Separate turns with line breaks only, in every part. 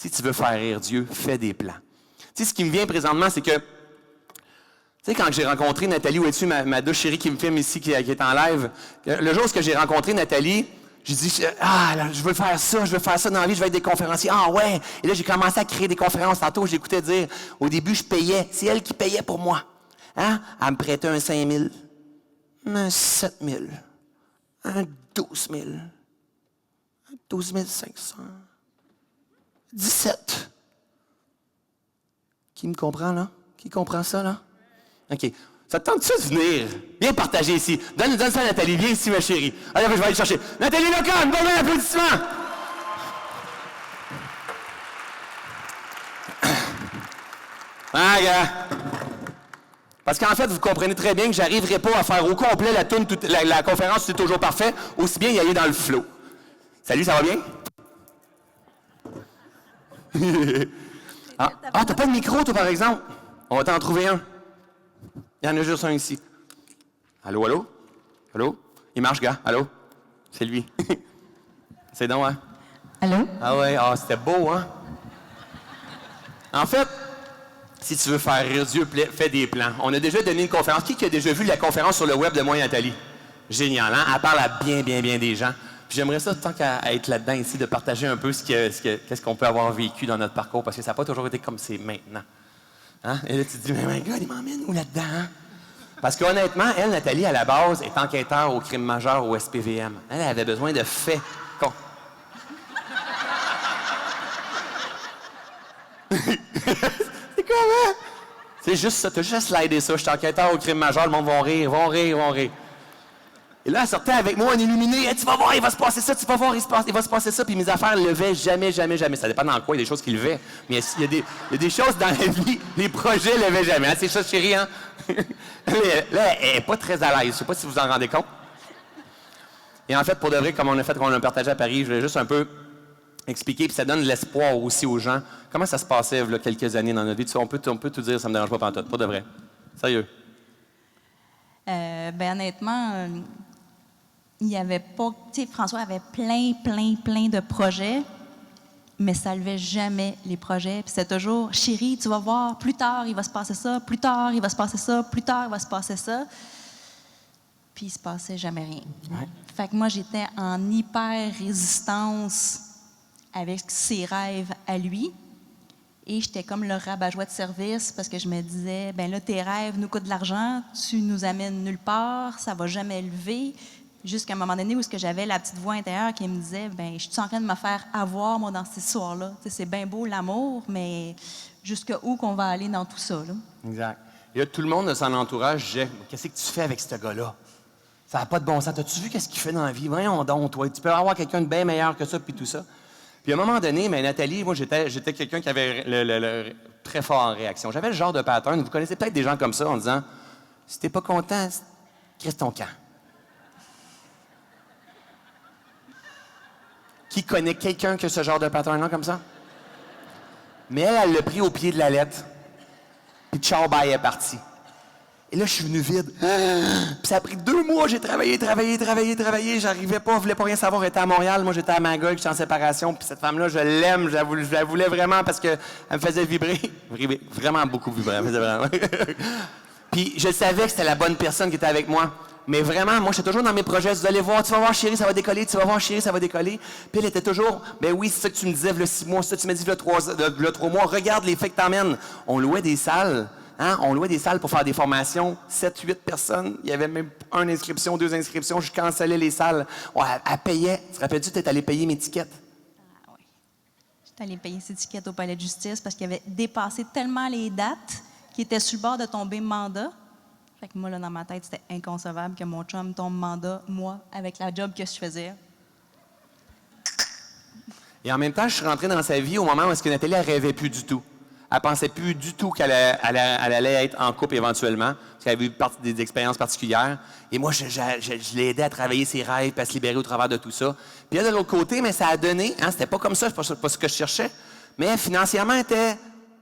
Si tu veux faire rire Dieu, fais des plans. Tu sais, ce qui me vient présentement, c'est que, tu sais, quand j'ai rencontré Nathalie, où es-tu, ma douce chérie qui me filme ici, qui est en live, le jour où j'ai rencontré Nathalie, j'ai dit, là, je veux faire ça dans la vie, je veux être des conférenciers. Ah ouais! Et là, j'ai commencé à créer des conférences. Tantôt, j'écoutais dire, au début, je payais. C'est elle qui payait pour moi. Hein? Elle me prêtait un 5 000, un 7 000, un 12 000, un 12 500, 17. Qui me comprend, là? Qui comprend ça, là? OK. Ça te tente-tu de venir? Viens partager ici. Donne ça à Nathalie. Viens ici, ma chérie. Allez, je vais aller chercher. Nathalie Lecomte, bon applaudissement! Ah, gars. Parce qu'en fait, vous comprenez très bien que j'arriverai pas à faire au complet la conférence C'est toujours parfait, aussi bien y aller dans le flow. Salut, ça va bien? T'as pas de micro, toi, par exemple? On va t'en trouver un. Il y en a juste un ici. Allô, allô? Allô? Il marche, gars. Allô? C'est lui. C'est donc, hein?
Allô?
Ah ouais, c'était beau, hein? En fait, si tu veux faire rire Dieu, fais des plans. On a déjà donné une conférence. Qui a déjà vu la conférence sur le web de moi et Nathalie? Génial, hein? Elle parle à bien des gens. Puis j'aimerais ça, tant qu'à être là-dedans ici, de partager un peu qu'est-ce qu'on peut avoir vécu dans notre parcours, parce que ça n'a pas toujours été comme c'est maintenant. Hein? Et là, tu te dis, mais my God, il m'emmène où là-dedans? Hein? Parce qu'honnêtement, elle, Nathalie, à la base, est enquêteur au crime majeur au SPVM. Elle avait besoin de faits. C'est comment? C'est juste ça. Tu as juste à slider ça. Je suis enquêteur au crime majeur. Le monde va rire. Et là, elle sortait avec moi, en illuminé. Hey, tu vas voir, il va se passer ça. Tu vas voir, il va se passer ça. Puis mes affaires ne levaient jamais. Ça dépend dans quoi. Il y a des choses qui levaient. Mais il y a des choses dans la vie, les projets ne levaient jamais. Hein? C'est ça, chérie, hein? Là, elle n'est pas très à l'aise. Je ne sais pas si vous vous en rendez compte. Et en fait, pour de vrai, comme on a partagé à Paris, je voulais juste un peu expliquer, puis ça donne de l'espoir aussi aux gens. Comment ça se passait il y a quelques années dans notre vie? Tu sais, on peut tout dire, ça ne me dérange pas pantoute. Pas de vrai. Sérieux.
Honnêtement, il n'y avait pas... Tu sais, François avait plein de projets, mais ça ne levait jamais les projets. Puis c'était toujours, chérie, tu vas voir, plus tard, il va se passer ça, plus tard, il va se passer ça, plus tard, il va se passer ça. Puis il ne se passait jamais rien.
Ouais.
Fait que moi, j'étais en hyper-résistance avec ses rêves à lui. Et j'étais comme le rabat-joie de service parce que je me disais, ben là, tes rêves nous coûtent de l'argent, tu nous amènes nulle part, ça va jamais lever. Jusqu'à un moment donné où j'avais la petite voix intérieure qui me disait, ben je suis en train de me faire avoir, moi, dans cette histoire-là. Tu sais, c'est bien beau, l'amour, mais jusqu'à où qu'on va aller dans tout ça, là?
Exact. Et là, tout le monde de son entourage disait, qu'est-ce que tu fais avec ce gars-là? Ça n'a pas de bon sens. T'as-tu vu qu'est-ce qu'il fait dans la vie? Voyons donc, toi. Tu peux avoir quelqu'un de bien meilleur que ça, puis tout ça. Puis à un moment donné, mais Nathalie, moi, j'étais quelqu'un qui avait le très fort en réaction. J'avais le genre de pattern. Vous connaissez peut-être des gens comme ça en disant, si t'es pas content, crisse ton camp. Qui connaît quelqu'un qui a ce genre de pattern-là comme ça? Mais elle l'a pris au pied de la lettre. Puis ciao, bye, elle est partie. Et là, je suis venu vide. Puis ça a pris 2 mois. J'ai travaillé. J'arrivais pas, je voulais pas rien savoir. J'étais à Montréal. Moi, j'étais à Magog, j'étais en séparation. Puis cette femme-là, je l'aime. Je la voulais vraiment parce qu'elle me faisait vibrer. Vraiment beaucoup vibrer. Puis je savais que c'était la bonne personne qui était avec moi. Mais vraiment, moi, j'étais toujours dans mes projets. Vous allez voir, tu vas voir, chérie, ça va décoller. Tu vas voir, chérie, ça va décoller. Puis elle était toujours, ben oui, c'est ça que tu me disais, il y a 6 mois. C'est ça que tu m'as dit, il y a 3 mois. Regarde les faits que t'emmènes. On louait des salles. Hein? On louait des salles pour faire des formations. 7, 8 personnes. Il y avait même 1 inscription, 2 inscriptions. Je cancellais les salles. Ouais, elle payait. Tu te rappelles-tu, tu étais allé payer mes tickets?
Ah oui. J'étais allée payer ses tickets au palais de justice parce qu'il avait dépassé tellement les dates qu'il était sur le bord de tomber mandat. Fait que moi, là, dans ma tête, c'était inconcevable que mon chum tombe mandat, moi, avec la job que je faisais.
Et en même temps, je suis rentré dans sa vie au moment où Nathalie, elle rêvait plus du tout. Elle pensait plus du tout qu'elle allait être en couple éventuellement, parce qu'elle avait eu des expériences particulières. Et moi, je l'ai aidé à travailler ses rêves, puis à se libérer au travers de tout ça. Puis elle, de l'autre côté, mais ça a donné, hein, c'était pas comme ça, c'est pas ce que je cherchais, mais financièrement, elle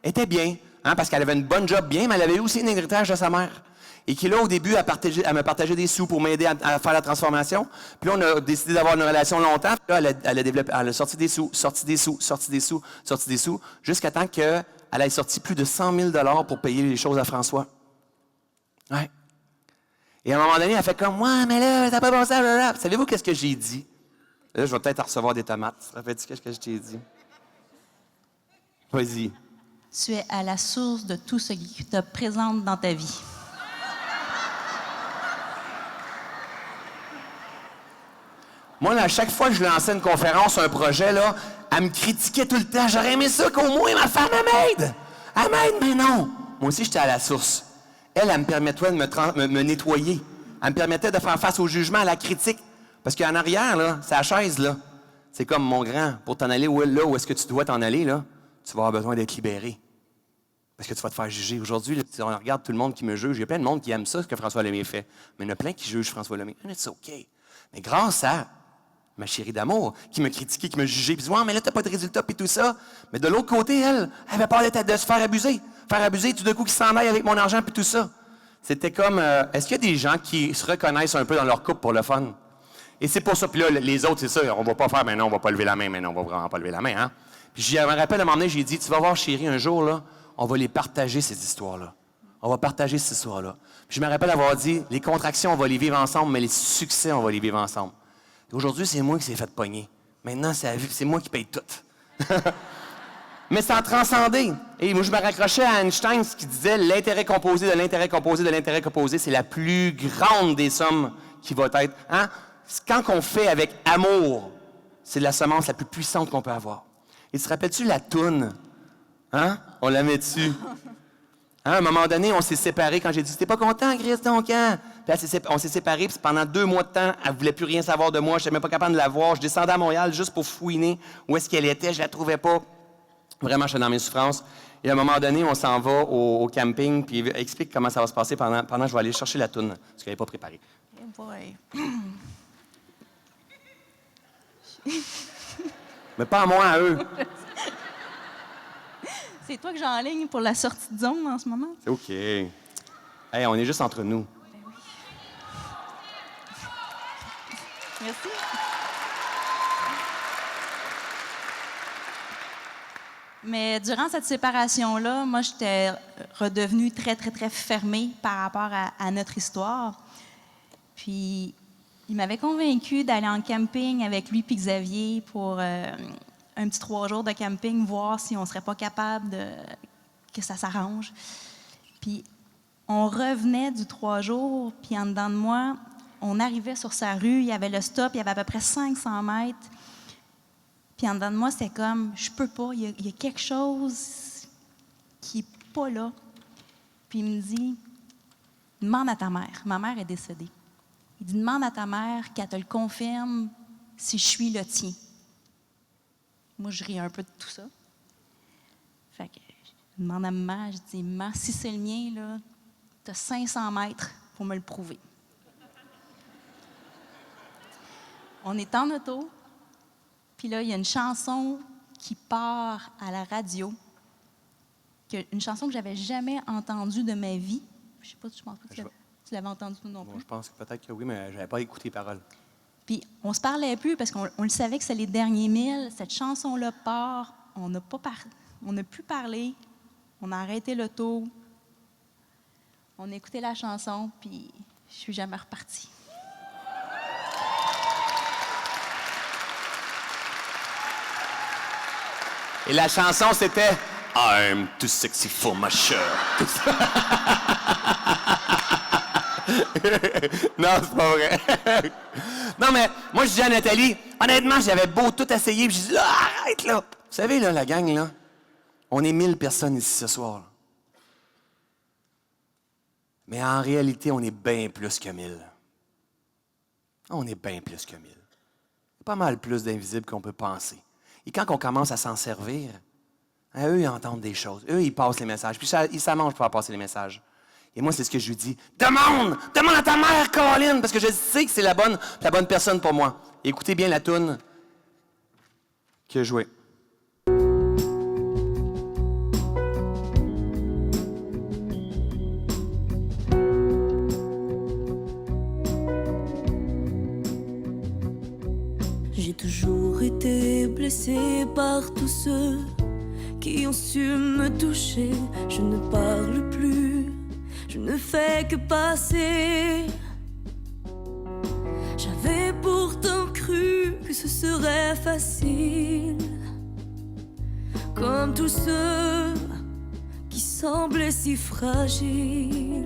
était bien, hein, parce qu'elle avait une bonne job bien, mais elle avait aussi un héritage de sa mère. et qui, là, au début, elle me partageait des sous pour m'aider à faire la transformation. Puis là, on a décidé d'avoir une relation longtemps. Puis là, elle a sorti des sous, jusqu'à temps qu'elle ait sorti plus de 100 000 pour payer les choses à François. Ouais. Et à un moment donné, elle fait comme « Ouais, mais là, t'as pas pensé à... » Savez-vous qu'est-ce que j'ai dit? Là, je vais peut-être recevoir des tomates. Ça fait qu'est-ce que je t'ai dit? Vas-y.
Tu es à la source de tout ce qui te présente dans ta vie.
Moi, là, à chaque fois que je lançais une conférence, un projet, là, elle me critiquait tout le temps. J'aurais aimé ça qu'au moins ma femme m'aide. Elle m'aide, mais non. Moi aussi, j'étais à la source. Elle me permettait de me nettoyer. Elle me permettait de faire face au jugement, à la critique. Parce qu'en arrière, là, c'est la chaise, là. C'est comme, mon grand, pour t'en aller là où est-ce que tu dois t'en aller, là, tu vas avoir besoin d'être libéré. Parce que tu vas te faire juger. Aujourd'hui, là, si on regarde tout le monde qui me juge, il y a plein de monde qui aime ça, ce que François Lemay fait. Mais il y en a plein qui jugent François Lemay. And it's OK. Mais grâce à ma chérie d'amour, qui me critiquait, qui me jugeait, puis disait « Ouais, mais là, t'as pas de résultat, puis tout ça. » Mais de l'autre côté, elle avait peur de se faire abuser. Faire abuser, tout d'un coup, qui s'en aille avec mon argent, puis tout ça. C'était comme, est-ce qu'il y a des gens qui se reconnaissent un peu dans leur couple pour le fun? Et c'est pour ça, puis là, les autres, c'est ça, on va pas faire, mais non, on va pas lever la main, mais non, on va vraiment pas lever la main, hein? Puis je me rappelle, à un moment donné, j'ai dit, tu vas voir, chérie, un jour, là, on va les partager, ces histoires-là. On va partager ces histoires-là. Puis je me rappelle avoir dit, les contractions, on va les vivre ensemble, mais les succès, on va les vivre ensemble. Et aujourd'hui, c'est moi qui s'est fait pogner. Maintenant, c'est moi qui paye tout. Mais ça a transcendé. Et moi, je me raccrochais à Einstein, qui disait l'intérêt composé de l'intérêt composé de l'intérêt composé, c'est la plus grande des sommes qui va être. Hein? Quand on fait avec amour, c'est la semence la plus puissante qu'on peut avoir. Et te rappelles-tu la toune? Hein? On la met dessus. Hein? À un moment donné, on s'est séparés quand j'ai dit « T'es pas content, Chris, ton camp? » Puis on s'est séparés, puis pendant 2 mois de temps, elle voulait plus rien savoir de moi. Je n'étais même pas capable de la voir. Je descendais à Montréal juste pour fouiner où est-ce qu'elle était. Je la trouvais pas. Vraiment, je suis dans mes souffrances. Et à un moment donné, on s'en va au camping, puis il explique comment ça va se passer pendant que je vais aller chercher la toune, parce qu'elle n'est pas préparée.
Oh boy.
Mais pas à moi, à eux.
C'est toi que j'enligne pour la sortie de zone en ce moment?
C'est OK. Hey, on est juste entre nous.
Ben oui. Merci. Mais durant cette séparation-là, moi, j'étais redevenue très, très, très fermée par rapport à notre histoire. Puis, il m'avait convaincue d'aller en camping avec lui et Xavier pour un petit 3 jours de camping, voir si on ne serait pas capable que ça s'arrange. Puis, on revenait du 3 jours, puis en dedans de moi, on arrivait sur sa rue, il y avait le stop, il y avait à peu près 500 mètres. Puis en dedans de moi, c'était comme, je peux pas, il y a quelque chose qui n'est pas là. Puis il me dit, demande à ta mère. Ma mère est décédée. Il dit, demande à ta mère qu'elle te le confirme si je suis le tien. Moi, je ris un peu de tout ça. Fait que je demande à ma mère, je dis, maman, si c'est le mien, là, tu as 500 mètres pour me le prouver. On est en auto. Puis là, il y a une chanson qui part à la radio, une chanson que j'avais jamais entendue de ma vie. Je sais pas, je pense pas que tu l'avais entendue non plus.
Bon, je pense que peut-être que oui, mais je n'avais pas écouté les paroles.
Puis on se parlait plus parce qu'on le savait que c'était les derniers 1000. Cette chanson-là part, on n'a plus parlé, on a arrêté l'auto, on a écouté la chanson, puis je suis jamais repartie.
Et la chanson, c'était « I'm too sexy for my shirt ». Non, c'est pas vrai. Non, mais moi, je dis à Nathalie, honnêtement, j'avais beau tout essayer, puis je dis « Arrête, là! » Vous savez, là, la gang, là, on est 1000 personnes ici ce soir. Là. Mais en réalité, on est bien plus que 1000. On est bien plus que 1000. Pas mal plus d'invisibles qu'on peut penser. Et quand on commence à s'en servir, hein, eux, ils entendent des choses. Eux, ils passent les messages. Puis ça mange pour faire passer les messages. Et moi, c'est ce que je lui dis. Demande à ta mère, Caroline, parce que je sais que c'est la bonne personne pour moi. Et écoutez bien la toune qu'il a jouée.
blessée par tous ceux qui ont su me toucher. Je ne parle plus, je ne fais que passer. J'avais pourtant cru que ce serait facile, comme tous ceux qui semblaient si fragiles.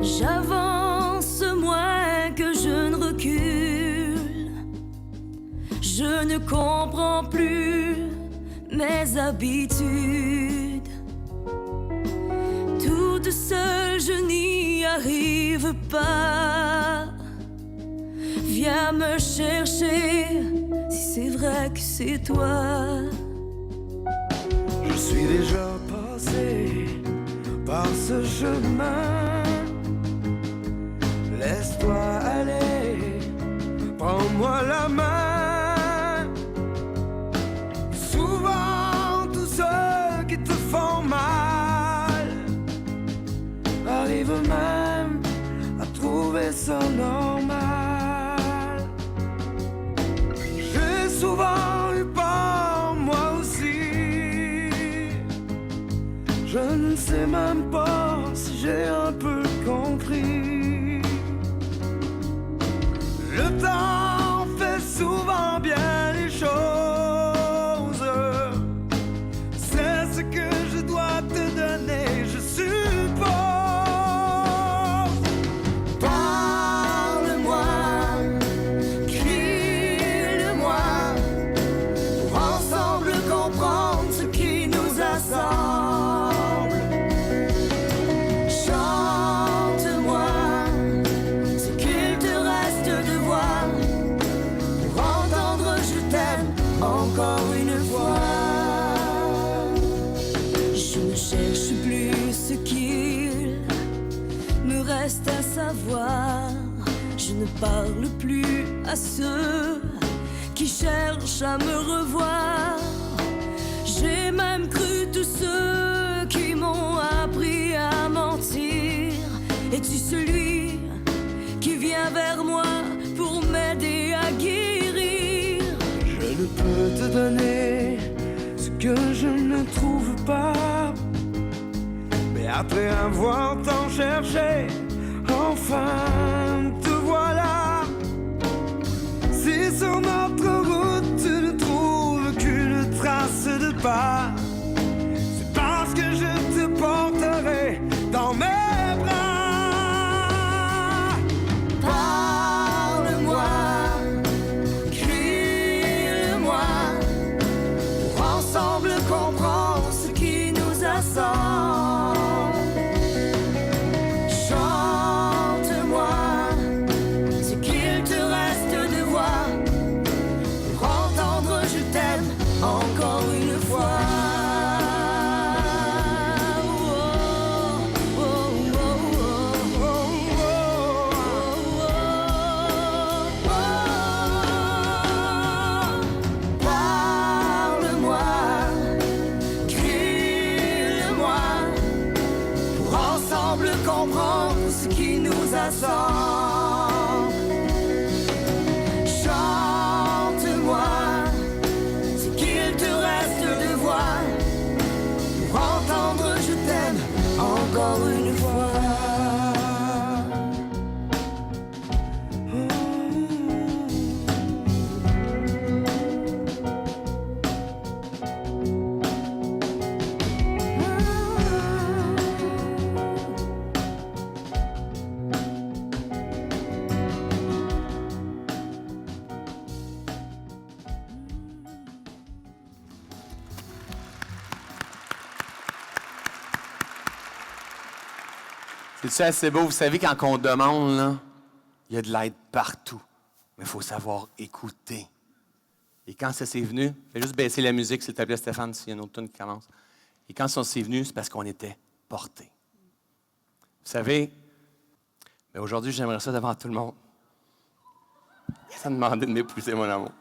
J'avance moins que je ne recule. Je ne comprends plus mes habitudes. Toute seule je n'y arrive pas. Viens me chercher si c'est vrai que c'est toi.
Je suis déjà passé par ce chemin. Laisse-toi aller, prends-moi la main. Souvent tous ceux qui te font mal arrivent même à trouver ça normal. J'ai souvent eu peur moi aussi. Je ne sais même pas si j'ai un peu compris. Le temps fait souvent bien les choses. C'est ce que je dois te donner, je suppose.
Parle-moi, crie-le-moi, pour ensemble comprendre ce qui nous assemble. Chante-moi ce qu'il te reste de voix, pour entendre je t'aime encore une fois. Je ne cherche plus ce qu'il me reste à savoir. Je ne parle plus à ceux qui cherchent à me revoir. J'ai même cru tous ceux qui m'ont appris à mentir. Es-tu celui qui vient vers moi pour m'aider à guérir?
Je ne peux te donner ce que je ne trouve pas. Mais après avoir tant cherché, enfin te voilà. Si sur notre route tu ne trouves qu'une trace de pas, c'est parce que je te porterai dans mes bras.
Parle-moi, crie-le-moi, pour ensemble comprendre ce qui nous assemble. Chante-moi ce qu'il te reste de voix, pour entendre je t'aime encore une fois. Oh, oh, oh, oh. Parle-moi, crie-le-moi, pour ensemble comprendre ce qui nous assemble. Chante-moi ce qu'il te reste de voix, pour entendre je t'aime encore une fois.
C'est-tu assez beau? Vous savez, quand on demande, là, il y a de l'aide partout. Mais il faut savoir écouter. Et quand ça s'est venu, fais juste baisser la musique, s'il te plaît, Stéphane, s'il y a une autre tune qui commence. Et quand ça s'est venu, c'est parce qu'on était portés. Vous savez, mais aujourd'hui, j'aimerais ça devant tout le monde. Ça me demandait de m'épouser, mon amour.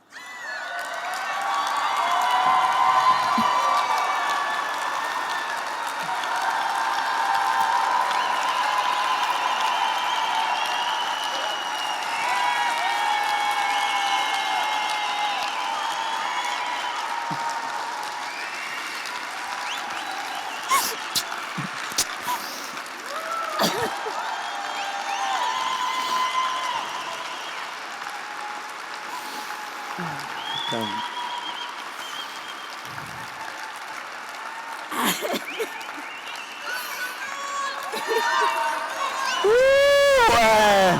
Ouais!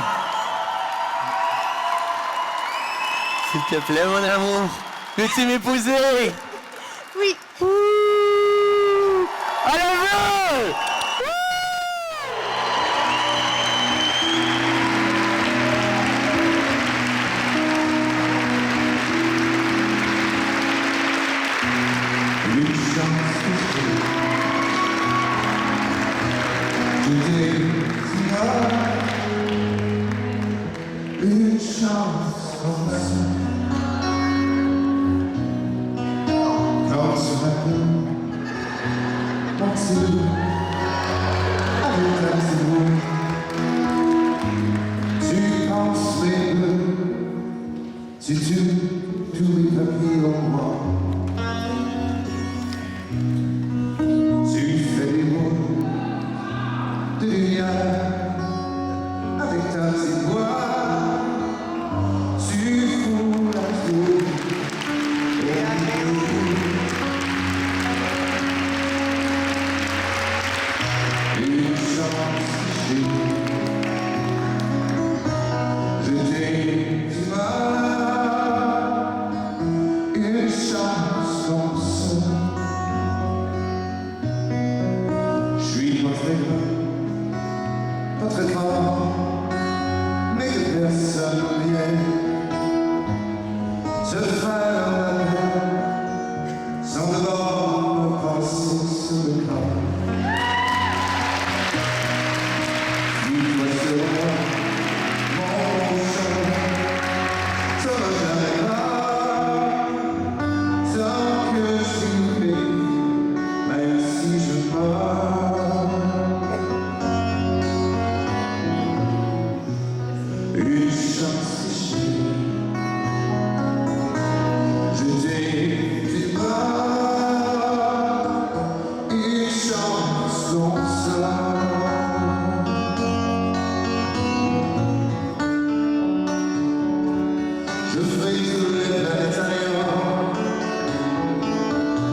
S'il te plaît, mon amour, veux-tu m'épouser?
Oui.
À la vue!
Une chance que une chance comme ça. Quand ce matin, on s'est avec la zéro, tu penses les deux, si tu tous les papiers en moi. Tu fais des mots de lumière avec ta petite voix. Tu fous la tour et une chance je t'ai du mal, une chance comme ça. Je suis pas très grand, pas très fort, mais que personne vient se faire la peine sans devoir me passer sur le corps. Dis-toi sur moi, mon chat, ça va jamais pas, tant que je suis né, même si je pars. Une chance je t'ai du mal, une chance comme ça. Je ferai tous les planètes ailleurs,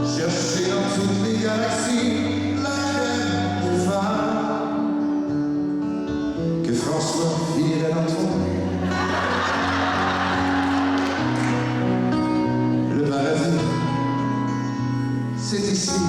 chercher dans toutes les galaxies la reine des femmes que François finirait dans toi. Le paradis, c'est ici.